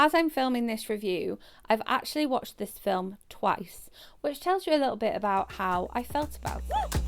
as I'm filming this review, I've actually watched this film twice, which tells you a little bit about how I felt about it.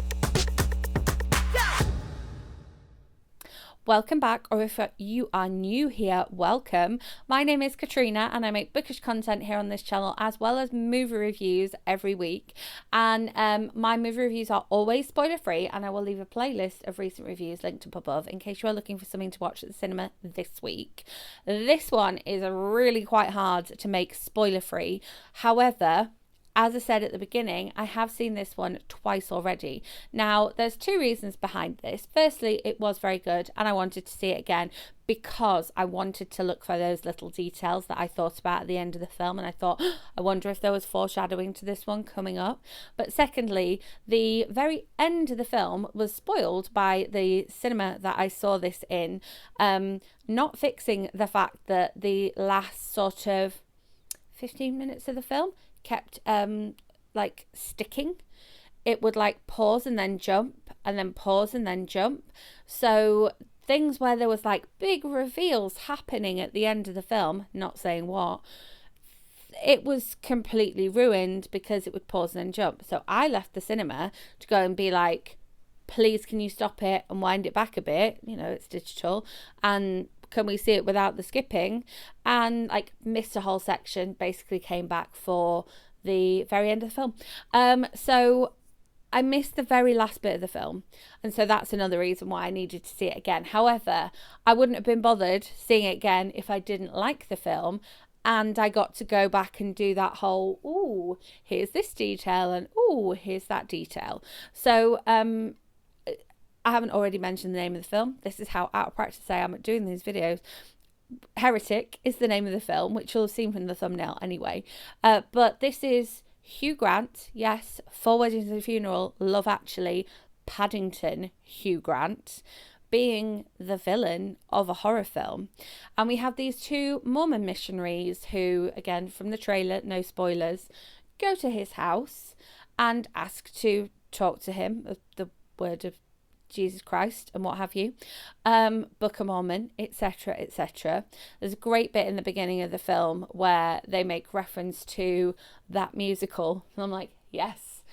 Welcome back, or if you are new here, welcome. My name is Katrina and I make bookish content here on this channel as well as movie reviews every week. And my movie reviews are always spoiler free, and I will leave a playlist of recent reviews linked up above in case you are looking for something to watch at the cinema this week. This one is really quite hard to make spoiler free. However, as I said at the beginning, I have seen this one twice already. Now, there's two reasons behind this. Firstly, it was very good and I wanted to see it again because I wanted to look for those little details that I thought about at the end of the film, and I thought, I wonder if there was foreshadowing to this one coming up. But secondly, the very end of the film was spoiled by the cinema that I saw this in, not fixing the fact that the last sort of 15 minutes of the film kept like sticking. It would like pause and then jump and then pause and then jump. So things where there was like big reveals happening at the end of the film, not saying what, it was completely ruined because it would pause and then jump. So I left the cinema to go and be like, please can you stop it and wind it back a bit, you know, it's digital, and can we see it without the skipping? And like missed a whole section, basically came back for the very end of the film. So I missed the very last bit of the film, and so that's another reason why I needed to see it again. However, I wouldn't have been bothered seeing it again if I didn't like the film, and I got to go back and do that whole, ooh, here's this detail, and ooh, here's that detail. So I haven't already mentioned the name of the film. This is how out of practice I am at doing these videos. Heretic is the name of the film, which you'll have seen from the thumbnail anyway. But this is Hugh Grant, yes, Four Weddings and a Funeral, Love Actually, Paddington Hugh Grant, being the villain of a horror film. And we have these two Mormon missionaries who, again, from the trailer, no spoilers, go to his house and ask to talk to him, the word of Jesus Christ and what have you, Book of Mormon, etc., etc. There's a great bit in the beginning of the film where they make reference to that musical, and I'm like, yes,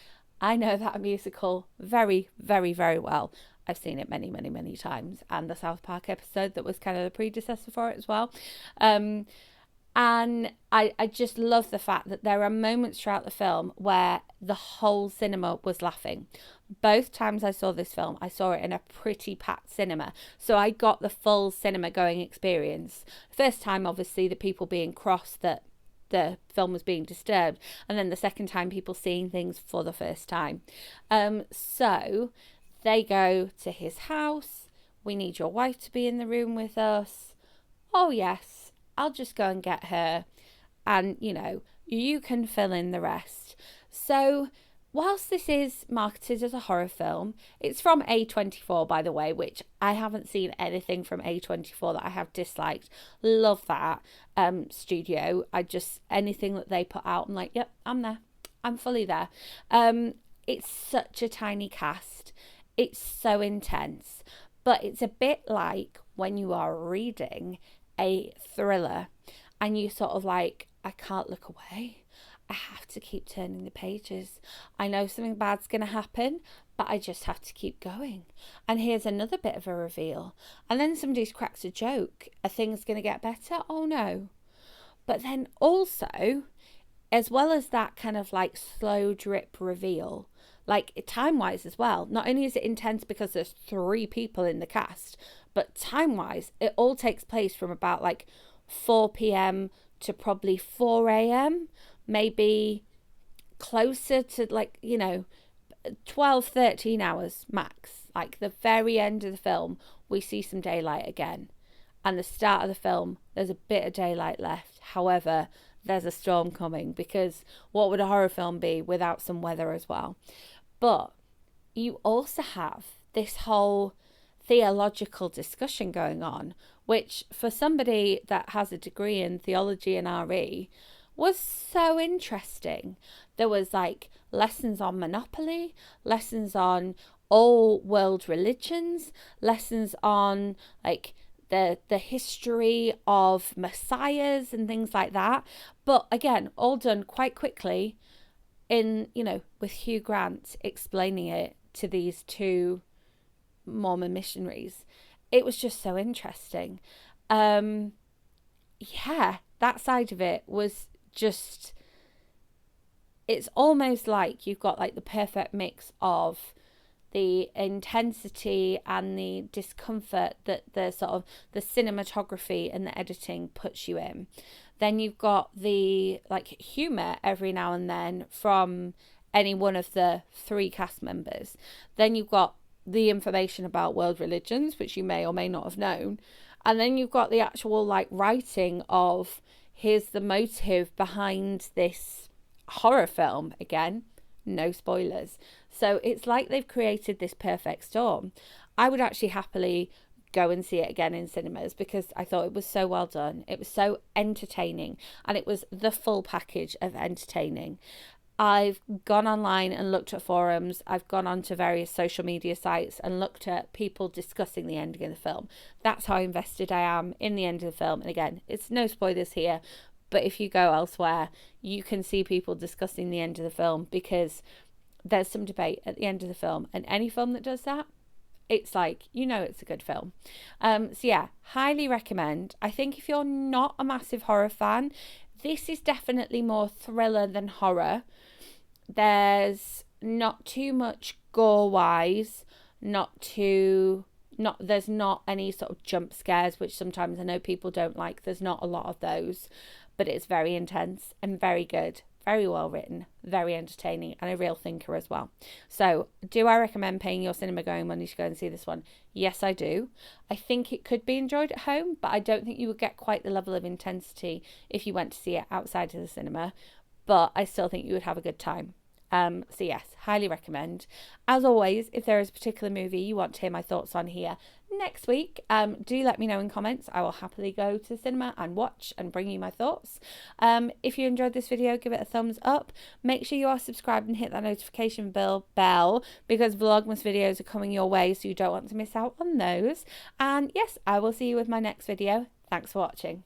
I know that musical very, very, very well. I've seen it many, many, many times, and the South Park episode that was kind of the predecessor for it as well. And I just love the fact that there are moments throughout the film where the whole cinema was laughing. Both times I saw this film, I saw it in a pretty packed cinema. So I got the full cinema going experience. First time, obviously, the people being cross that the film was being disturbed. And then the second time, people seeing things for the first time. So they go to his house. We need your wife to be in the room with us. Oh, yes. I'll just go and get her, and, you know, you can fill in the rest. So whilst this is marketed as a horror film, it's from A24, by the way, which I haven't seen anything from A24 that I have disliked. Love that studio. Anything that they put out, I'm like, yep, I'm there. I'm fully there. It's such a tiny cast. It's so intense, but it's a bit like when you are reading a thriller and you sort of like, I can't look away. I have to keep turning the pages. I know something bad's going to happen, but I just have to keep going. And here's another bit of a reveal. And then somebody's cracked a joke. Are things going to get better? Oh no. But then also, as well as that kind of like slow drip reveal, like time-wise as well, not only is it intense because there's 3 people in the cast, but time-wise, it all takes place from about like 4 p.m. to probably 4 a.m., maybe closer to like, 12, 13 hours max. Like the very end of the film, we see some daylight again. And the start of the film, there's a bit of daylight left. However, there's a storm coming, because what would a horror film be without some weather as well? But you also have this whole theological discussion going on, which for somebody that has a degree in theology and RE was so interesting. There was like lessons on monopoly, lessons on all world religions, lessons on like the history of messiahs and things like that. But again, all done quite quickly in, with Hugh Grant explaining it to these two Mormon missionaries. It was just so interesting. Yeah, that side of it was just, it's almost like you've got like the perfect mix of the intensity and the discomfort that the sort of the cinematography and the editing puts you in. Then you've got the like humor every now and then from any one of the three cast members. Then you've got the information about world religions, which you may or may not have known. And then you've got the actual like writing of here's the motive behind this horror film. Again, no spoilers. So it's like they've created this perfect storm. I would actually happily go and see it again in cinemas because I thought it was so well done. It was so entertaining, and it was the full package of entertaining. I've gone online and looked at forums. I've gone onto various social media sites and looked at people discussing the ending of the film. That's how invested I am in the end of the film. And again, it's no spoilers here, but if you go elsewhere, you can see people discussing the end of the film because there's some debate at the end of the film. And any film that does that, it's like, it's a good film. So yeah, highly recommend. I think if you're not a massive horror fan, this is definitely more thriller than horror. There's not too much gore wise, there's not any sort of jump scares, which sometimes I know people don't like. There's not a lot of those, but it's very intense and very good, very well written, very entertaining, and a real thinker as well. So do I recommend paying your cinema going money to go and see this one? Yes, I do. I think it could be enjoyed at home, but I don't think you would get quite the level of intensity if you went to see it outside of the cinema, but I still think you would have a good time. So yes, highly recommend. As always, if there is a particular movie you want to hear my thoughts on here next week, do let me know in comments. I will happily go to the cinema and watch and bring you my thoughts. If you enjoyed this video, give it a thumbs up. Make sure you are subscribed and hit that notification bell because Vlogmas videos are coming your way, so you don't want to miss out on those. And yes, I will see you with my next video. Thanks for watching.